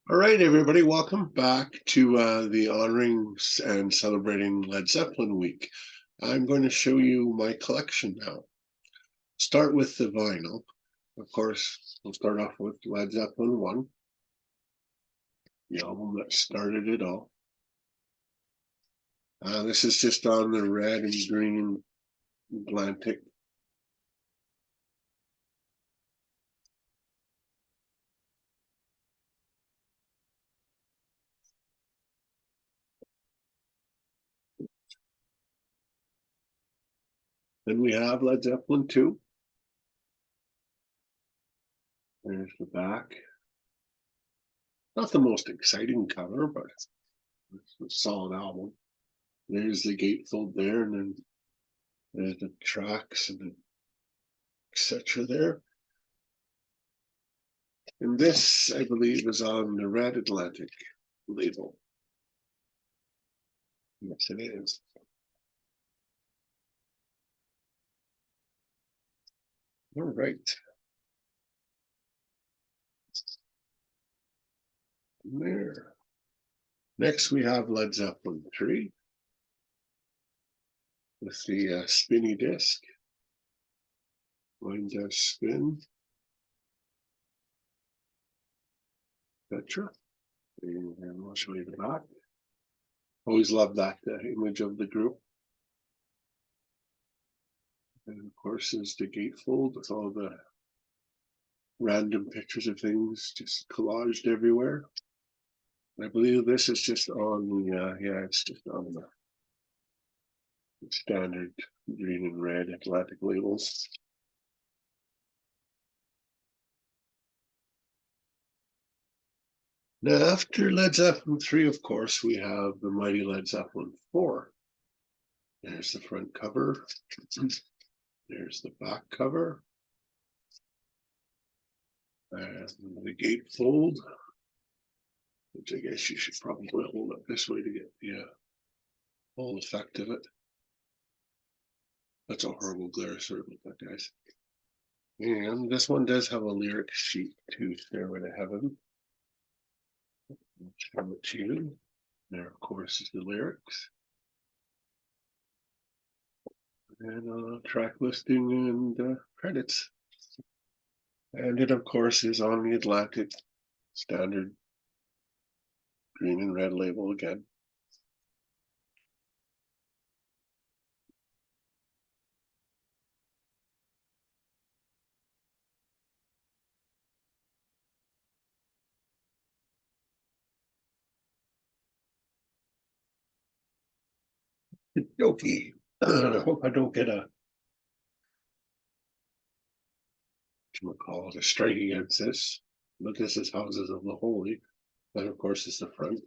All right, everybody, welcome back to the honoring and celebrating Led Zeppelin week. I'm going to show you my collection now. Start with the vinyl. Of course, we'll start off with Led Zeppelin 1, the album that started it all. This is just on the red and green Atlantic. Then we have Led Zeppelin 2. There's the back. Not the most exciting cover, but it's a solid album. There's the gatefold there, and then there's the tracks and etc. there. And this, I believe, is on the Red Atlantic label. Yes, it is. All right. There. Next, we have Led Zeppelin 3 with the spinny disc. Mine does spin. Etc. And I'll show you the back. Always love that image of the group. And of course, is the gatefold with all the random pictures of things just collaged everywhere. I believe this is just on the, it's just on the standard green and red Atlantic labels. Now, after Led Zeppelin 3, of course, we have the Mighty Led Zeppelin 4. There's the front cover. There's the back cover. And the gatefold, which I guess you should probably hold it this way to get the full effect of it. That's a horrible glare, sorry about that, guys. And this one does have a lyric sheet to Stairway to Heaven. I'll show it to you. There, of course, is the lyrics. And track listing and credits. And it, of course, is on the Atlantic standard green and red label again. Jokey. I hope I don't get a call it a strike against this. But this is Houses of the Holy. That, of course, is the front.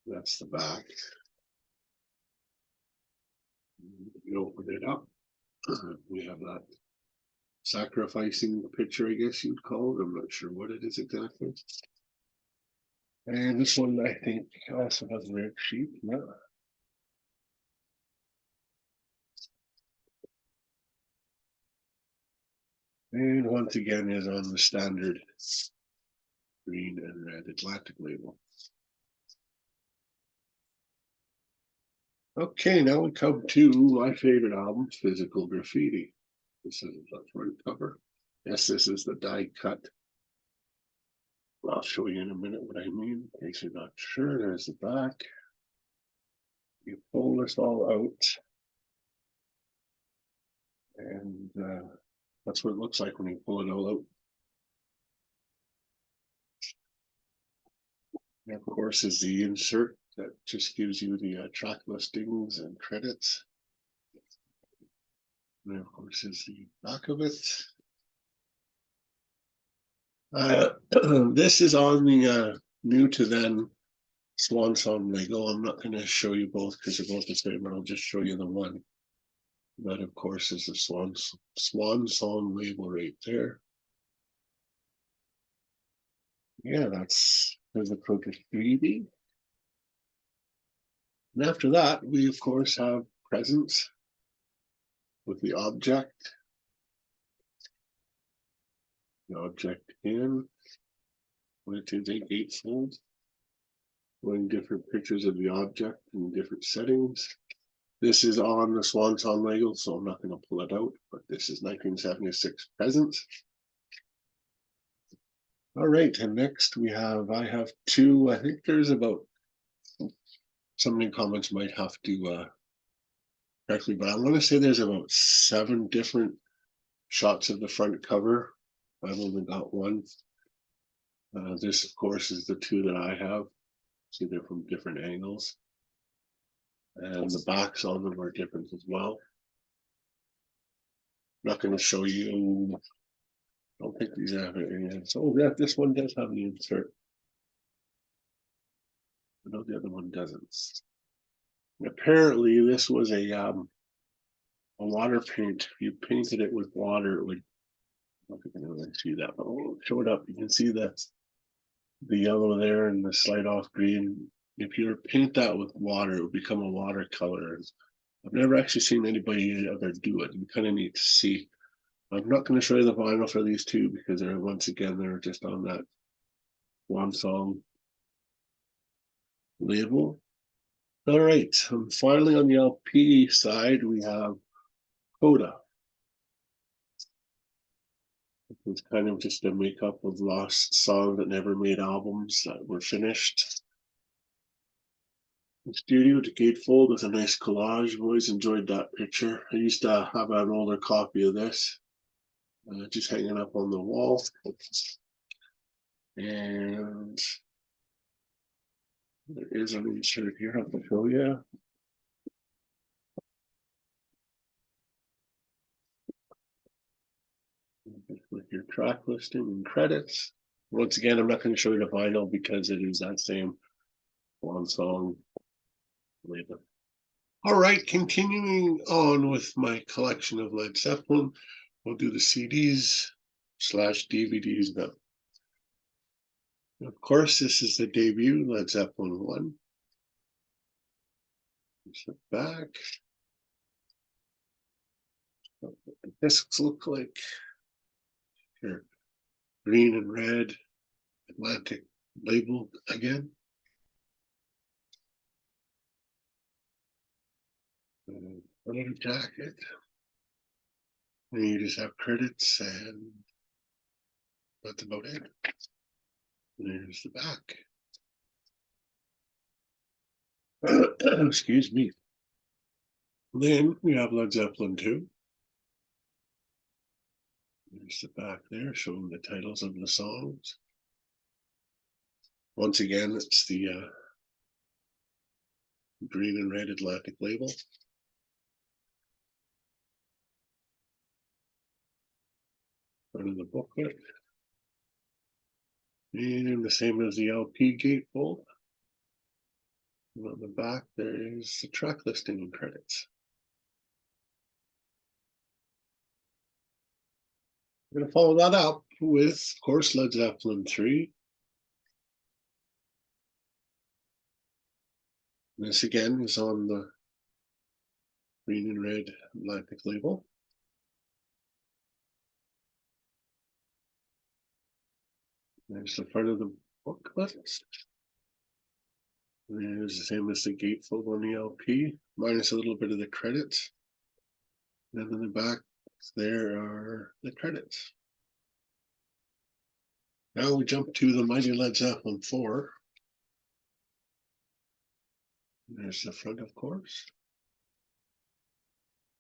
That's the back. You open it up. We have that sacrificing picture, I guess you'd call it. I'm not sure what it is exactly. And this one, I think, also has a lyric sheet. Yeah. And once again is on the standard green and red Atlantic label. Okay, now we come to my favorite album, Physical Graffiti. This is the front cover. Yes, this is the die cut. I'll show you in a minute what I mean, in case you're not sure. There's the back. You pull this all out. And that's what it looks like when you pull it all out. And of course, is the insert that just gives you the track listings and credits. And of course, is the back of it. This is on the new to then Swan Song Lego. I'm not going to show you both because they're both the same, but I'll just show you the one. That, of course, is the Swan Song label right there. Yeah, that's the Crocus 3D. And after that, we, of course, have Presents with the object in, which is a gatefold, showing different pictures of the object in different settings. This is on the Swan Song Lego, so I'm not going to pull it out, but this is 1976 present. All right, and next I have two, I think there's about, somebody in comments might have to correctly, but I want to say there's about 7 different shots of the front cover. I've only got one. This, of course, is the 2 that I have. See, they're from different angles. And the backs on them are different as well. I'm not going to show you. I don't think these have it. Oh, yeah, this one does have the insert. No, the other one doesn't. And apparently, this was a water paint. If you painted it with water, it would. I don't think I can really see that, but we'll show it up. You can see the yellow there and the slight off green. If you paint that with water, it would become a watercolor. I've never actually seen anybody ever do it. You kind of need to see. I'm not going to show you the vinyl for these two because they're just on that Swan Song label. All right, and finally on the LP side, we have Coda. It's kind of just a makeup of lost songs that never made albums that were finished. The studio to gatefold with a nice collage. I've always enjoyed that picture. I used to have an older copy of this, just hanging up on the wall. And there is an insert here I can show you. With your track listing and credits. Once again, I'm not going to show you the vinyl because it is that same Swan Song label. All right, continuing on with my collection of Led Zeppelin, we'll do the CDs / DVDs now. Of course, this is the debut, Led Zeppelin 1. Here's the back. What the discs look like. Here, green and red, Atlantic label again. A little jacket. And you just have credits, and that's about it. And there's the back. Excuse me. Then we have Led Zeppelin 2. There's the back there showing the titles of the songs. Once again, it's the green and red Atlantic label. Front of the booklet. And the same as the LP gatefold. And on the back, there is the track listing and credits. I'm going to follow that up with, of course, Led Zeppelin 3. This again is on the green and red Atlantic label. There's the front of the booklet. There's the same as the gatefold on the LP, minus a little bit of the credits. And in the back, there are the credits. Now we jump to the Mighty Led Zeppelin 4. There's the front, of course.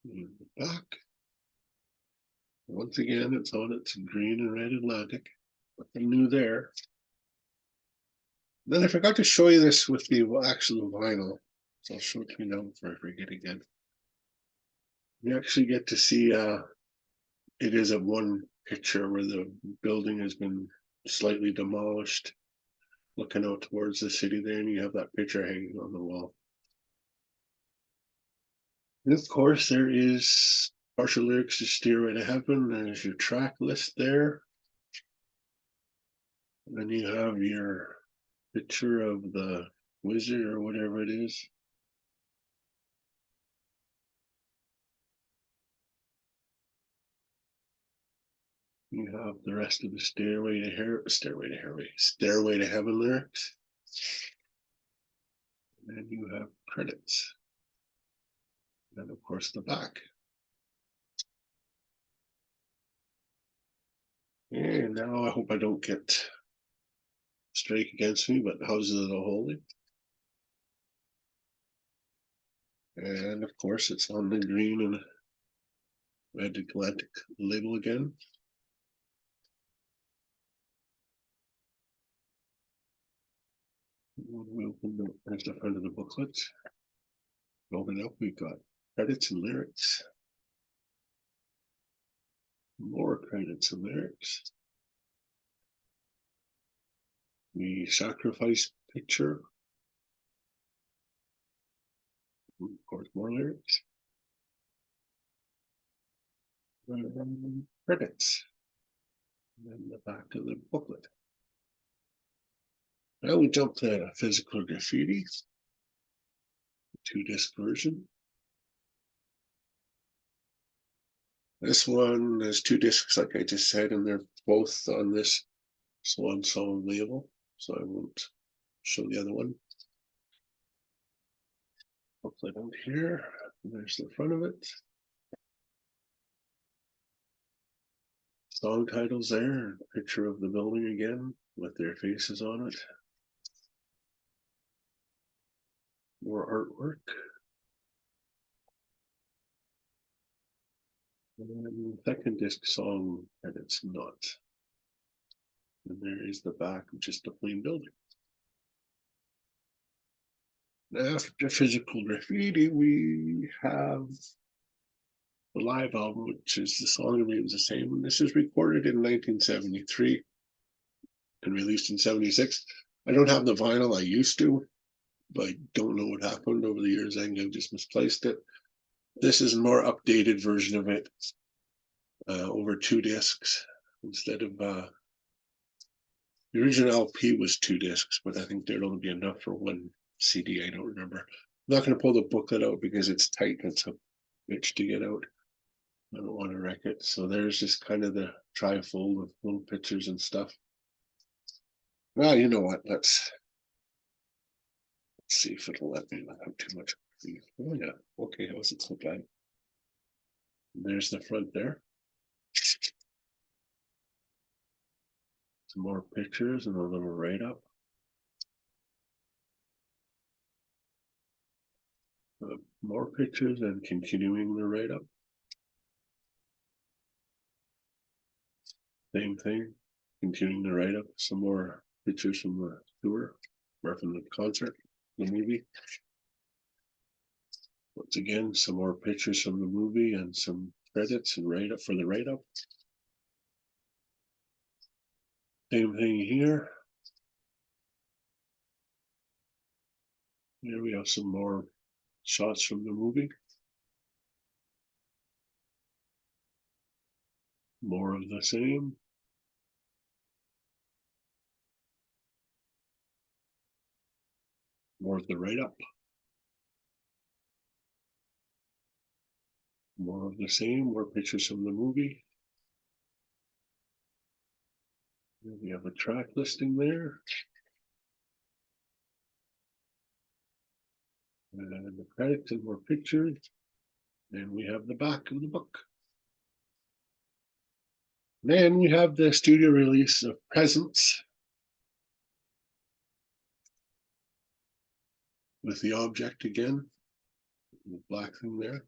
And the back. Once again, it's on its green and red Atlantic. Nothing new there. Then I forgot to show you this with the actual vinyl. So I'll show it to you now before I forget again. You actually get to see it is a one picture where the building has been slightly demolished, looking out towards the city there, and you have that picture hanging on the wall. And of course, there is partial lyrics to Stairway to Heaven. There's your track list there. And then you have your picture of the wizard or whatever it is. You have the rest of the Stairway to Heaven lyrics. And you have credits. And of course the back. And now I hope I don't get strike against me, but Houses of the Holy. And of course it's on the green and red Atlantic label again. We open there's the front of the booklet. Open it up, we've got credits and lyrics. More credits and lyrics. The sacrifice picture. Of course, more lyrics. Credits. And then the back of the booklet. Now we jump to Physical Graffiti. 2-disc version. This one has 2 discs, like I just said, and they're both on this Swan Song label, so I won't show the other one. Booklet out here. There's the front of it. Song titles there, picture of the building again with their faces on it. More artwork. And then the second disc song credits not. And there is the back of just a plain building. After Physical Graffiti, we have the live album, which is the song remains the same. And this is recorded in 1973 and released in 76. I don't have the vinyl, I used to, but I don't know what happened over the years. I think I've just misplaced it. This is a more updated version of it, over 2 discs instead of the original LP was 2 discs, but I think there'd only be enough for 1 CD. I don't remember. I'm not going to pull the booklet out because it's tight and it's a bitch to get out. I don't want to wreck it. So there's just kind of the trifold of little pictures and stuff. Well, you know what? Let's see if it'll let me without too much. Oh yeah, okay, how is it so bad? There's the front there. Some more pictures and a little write-up. More pictures and continuing the write-up. Same thing, continuing the write-up. Some more pictures from the tour or from the concert, the movie. Once again, some more pictures from the movie and some credits and write-up for the write-up. Same thing here. Here we have some more shots from the movie. More of the same. More of the write-up. More of the same, more pictures from the movie. And we have a track listing there. And the credits and more pictures. And we have the back of the book. Then we have the studio release of Presents with the object again, the black thing there.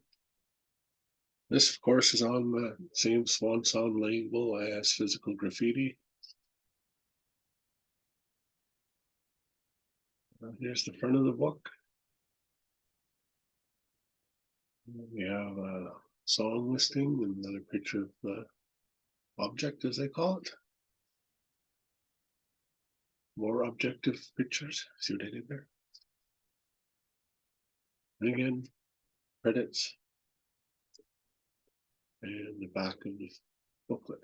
This, of course, is on the same Swan Song label as Physical Graffiti. Here's the front of the book. We have a song listing and another picture of the object, as they call it. More objective pictures. See what I did there? And again, credits. And the back of the booklet.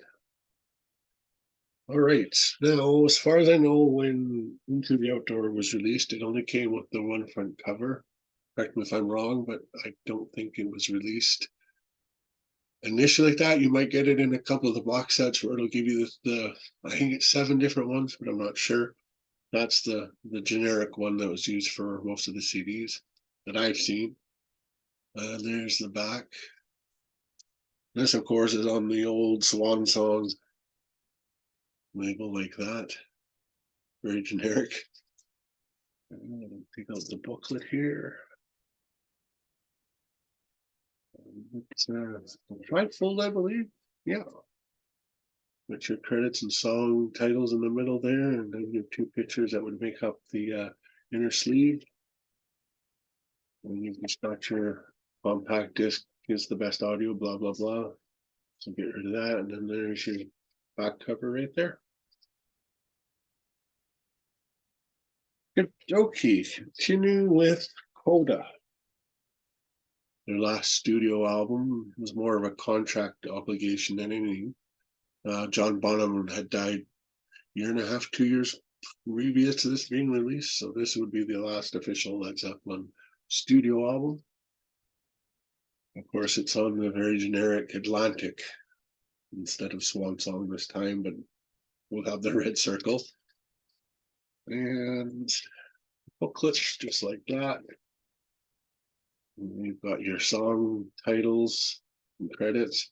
All right, now as far as I know, when Into the Outdoor was released, it only came with the one front cover. Correct me if I'm wrong, but I don't think it was released an issue like that. You might get it in a couple of the box sets where it'll give you the I think it's 7 different ones, but I'm not sure. That's the generic one that was used for most of the CDs that I've seen. There's the back. This, of course, is on the old Swan Song label like that. Very generic. Take out the booklet here. It's trifold, I believe. Yeah. Got your credits and song titles in the middle there, and then your 2 pictures that would make up the inner sleeve. And you've just got your compact disc gives the best audio, blah blah blah. So get rid of that, and then there's your back cover right there. Okay, continue with Coda. Their last studio album was more of a contract obligation than anything. John Bonham had died 1.5 to 2 years previous to this being released, so this would be the last official Led Zeppelin studio album. Of course, it's on the very generic Atlantic instead of Swan Song this time, but we'll have the red circle. And booklets just like that. And you've got your song titles and credits.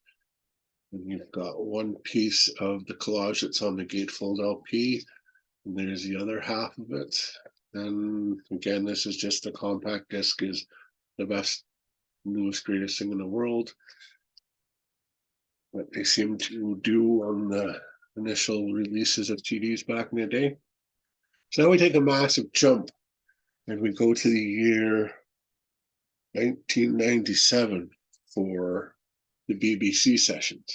And you've got one piece of the collage that's on the gatefold LP. And there's the other half of it. And again, this is just the compact disc is the best, newest, greatest thing in the world. What they seem to do on the initial releases of CDs back in the day. So now we take a massive jump and we go to the year 1997 for the BBC sessions.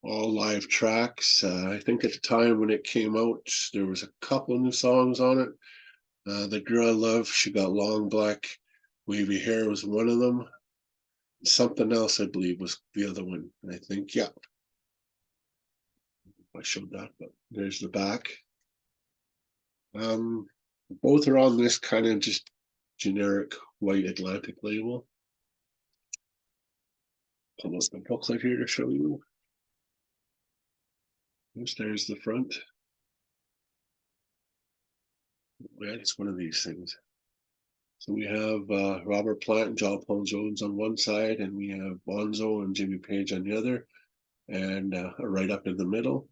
All live tracks. I think at the time when it came out, there was a couple new songs on it. The Girl I Love, She Got Long Black Wavy Hair was one of them. Something else, I believe, was the other one. I think, yeah. I showed that, but there's the back. Both are on this kind of just generic white Atlantic label. Pull up the booklet here to show you. There's the front. Yeah, it's one of these things. So we have Robert Plant and John Paul Jones on one side, and we have Bonzo and Jimmy Page on the other, and right up in the middle.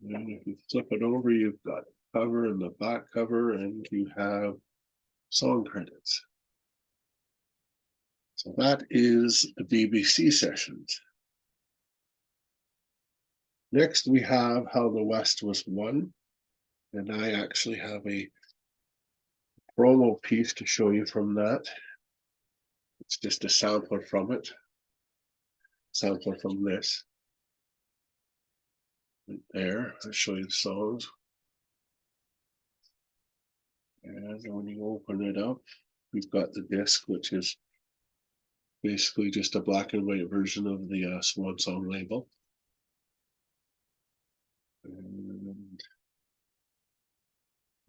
And if you flip it over, you've got cover and the back cover, and you have song credits. So that is the BBC sessions. Next, we have How the West Was Won, and I actually have a promo piece to show you from that. It's just a sampler from it. Sampler from this. Right there, I'll show you the songs. And when you open it up, we've got the disc, which is basically just a black and white version of the Swan Song label. And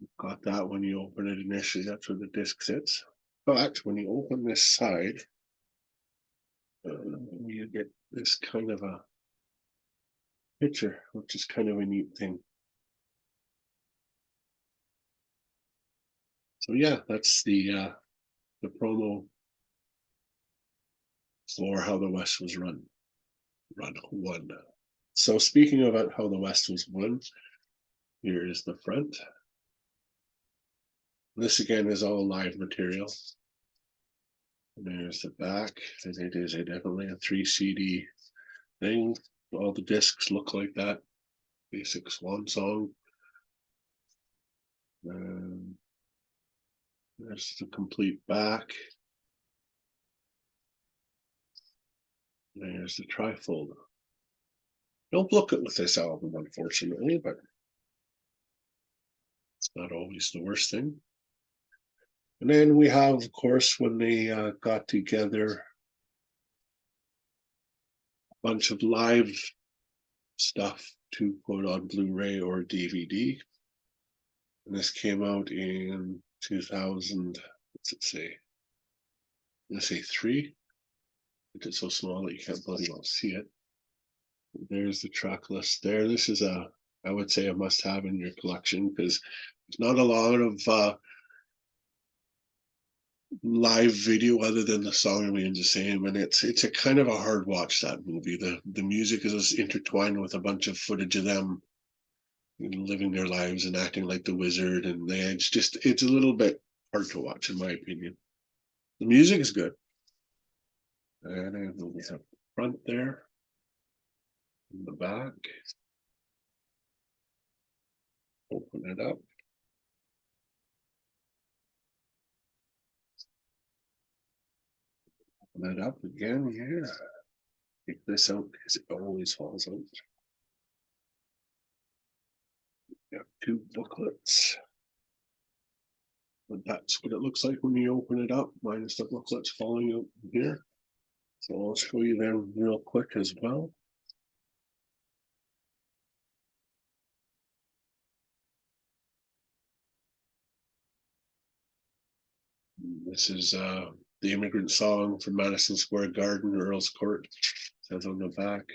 you've got that when you open it initially, that's where the disc sits. But when you open this side, you get this kind of a picture, which is kind of a neat thing. So yeah, that's the promo for How the West Was won. So speaking about how the West was won, here is the front. This again is all live material. And there's the back, and it is definitely a 3 CD thing. All the discs look like that. Basic Swan Song. There's the complete back. There's the trifold. No booklet with this album, unfortunately, but it's not always the worst thing. And then we have, of course, when they got together a bunch of live stuff to put on Blu-ray or DVD. And this came out in 2000, what's it say? Let's say 3. It's so small that you can't bloody well see it. There's the track list there. This is I would say a must have in your collection because there's not a lot of live video other than the song remains the same, and it's a kind of a hard watch, that movie. The music is intertwined with a bunch of footage of them, you know, living their lives and acting like the wizard, and it's a little bit hard to watch in my opinion. The music is good, and then we have front there, in the back. Open it up. Open it up again here. Take this out because it always falls out. Got two booklets. But that's what it looks like when you open it up, minus the booklets falling out here. So I'll show you them real quick as well. This is the immigrant song from Madison Square Garden, Earl's Court. It says on the back.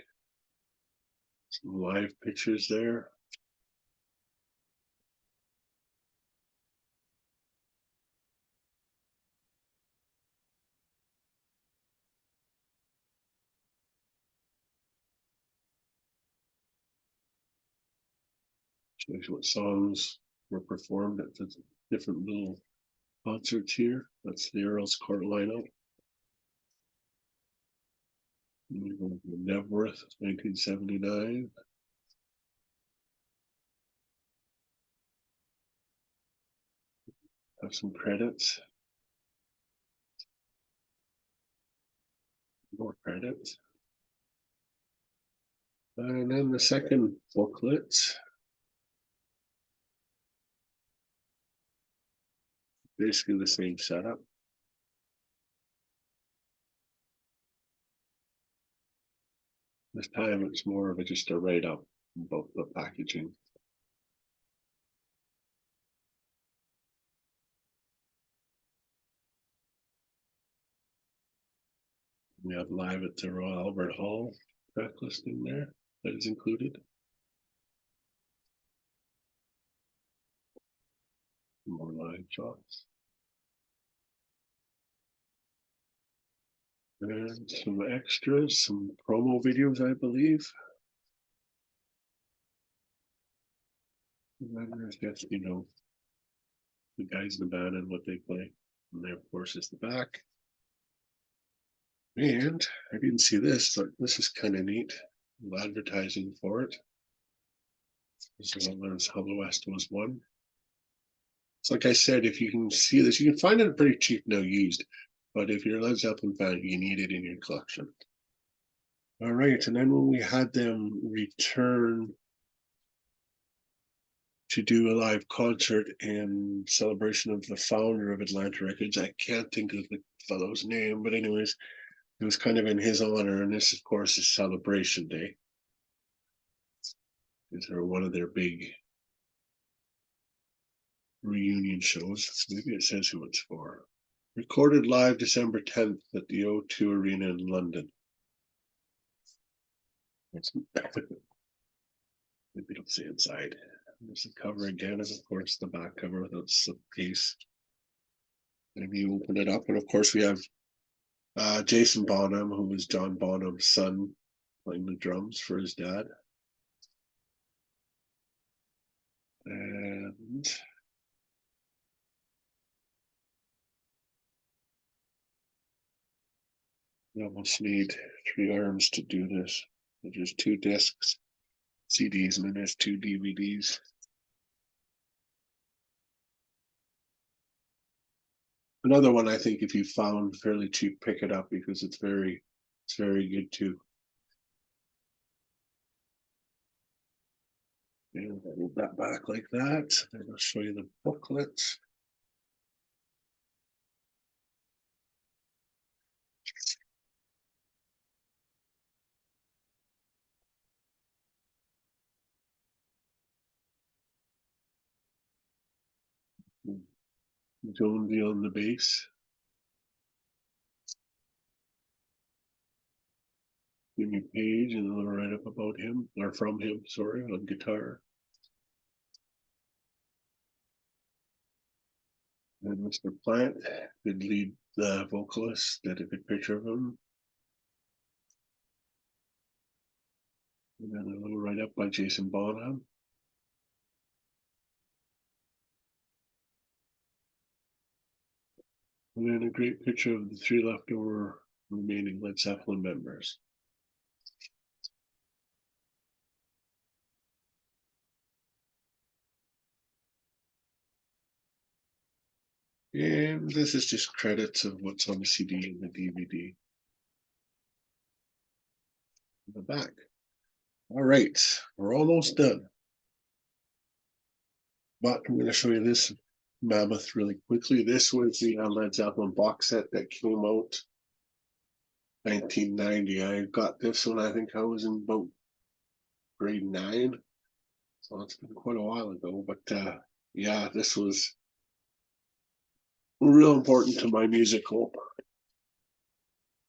Some live pictures there. Shows what songs were performed at the different little concerts here. That's the Earl's Court lineup. Nebworth, 1979. Have some credits. More credits. And then the second booklet. Basically the same setup. This time it's more of just a write up about the packaging. We have live at the Royal Albert Hall track listing there that is included. More live shots. And some extras, some promo videos, I believe. And then there's just, you know, the guys in the band and what they play. And there, of course, is the back. And I didn't see this, but this is kind of neat. Advertising for it. This is how the West was won. So like I said, if you can see this, you can find it pretty cheap now used. But if you're a Led Zeppelin fan, you need it in your collection. All right, and then when we had them return to do a live concert in celebration of the founder of Atlanta Records, I can't think of the fellow's name, but anyways, it was kind of in his honor, and this, of course, is Celebration Day. These are one of their big reunion shows. Maybe it says who it's for. Recorded live December 10th at the O2 Arena in London. Maybe don't see inside. There's the cover again, is of course the back cover without slip case. And you open it up, and of course we have Jason Bonham, who was John Bonham's son, playing the drums for his dad. And you almost need 3 arms to do this. There's 2 discs, CDs, and then there's 2 DVDs. Another one I think if you found fairly cheap, pick it up because it's very good too. And I'll move that back like that. And I'll show you the booklet. Jonesy on the bass. Jimmy Page, and a little write-up about him, or from him, sorry, on guitar. And Mr. Plant, good lead vocalist, did a good picture of him. And then a little write-up by Jason Bonham. And then a great picture of the 3 leftover remaining Led Zeppelin members. And this is just credits of what's on the CD and the DVD. In the back. All right, we're almost done. But I'm going to show you this mammoth really quickly. This was the Led Zeppelin box set that came out 1990. I got this when I think I was in about grade 9. So it's been quite a while ago. But yeah, this was real important to my musical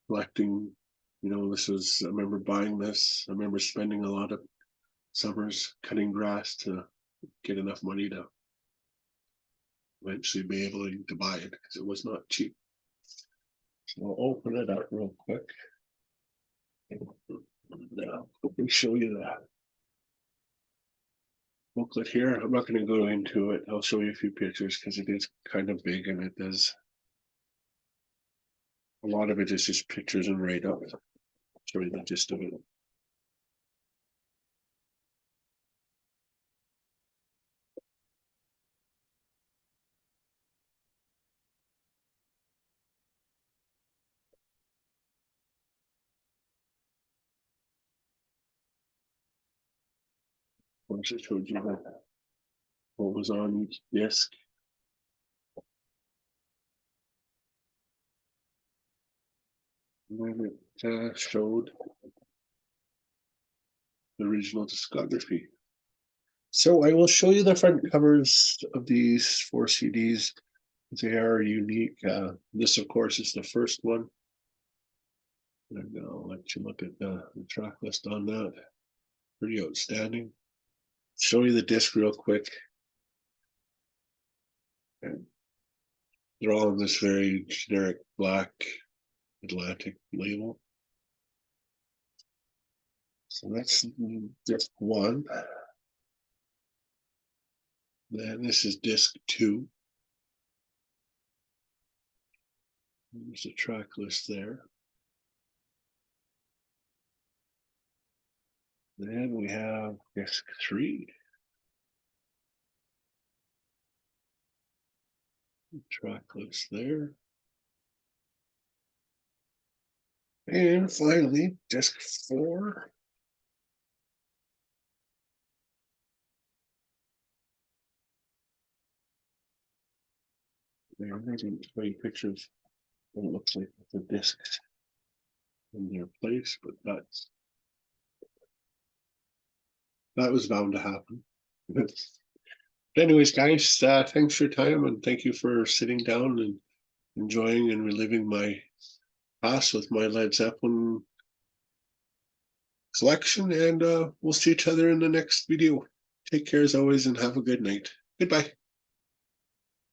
collecting. You know, this was, I remember buying this. I remember spending a lot of summers cutting grass to get enough money to eventually be able to buy it because it was not cheap. So I'll open it up real quick. Now, let me show you that booklet here. I'm not going to go into it. I'll show you a few pictures because it is kind of big and it does. A lot of it is just pictures and write-up. Show you the gist of it. Once I showed you what was on each disc. And then it showed the original discography. So I will show you the front covers of these 4 CDs. They are unique. This, of course, is the first one. And I'll let you look at the track list on that. Pretty outstanding. Show you the disc real quick. And they're all on this very generic black Atlantic label. So that's disc 1. Then this is disc 2. There's a track list there. Then we have disc 3. Track list there. And finally, disc 4. There, maybe 20 pictures. It looks like the discs in their place, but that was bound to happen. But anyways, guys, thanks for your time and thank you for sitting down and enjoying and reliving my past with my Led Zeppelin collection. And we'll see each other in the next video. Take care as always and have a good night. Goodbye.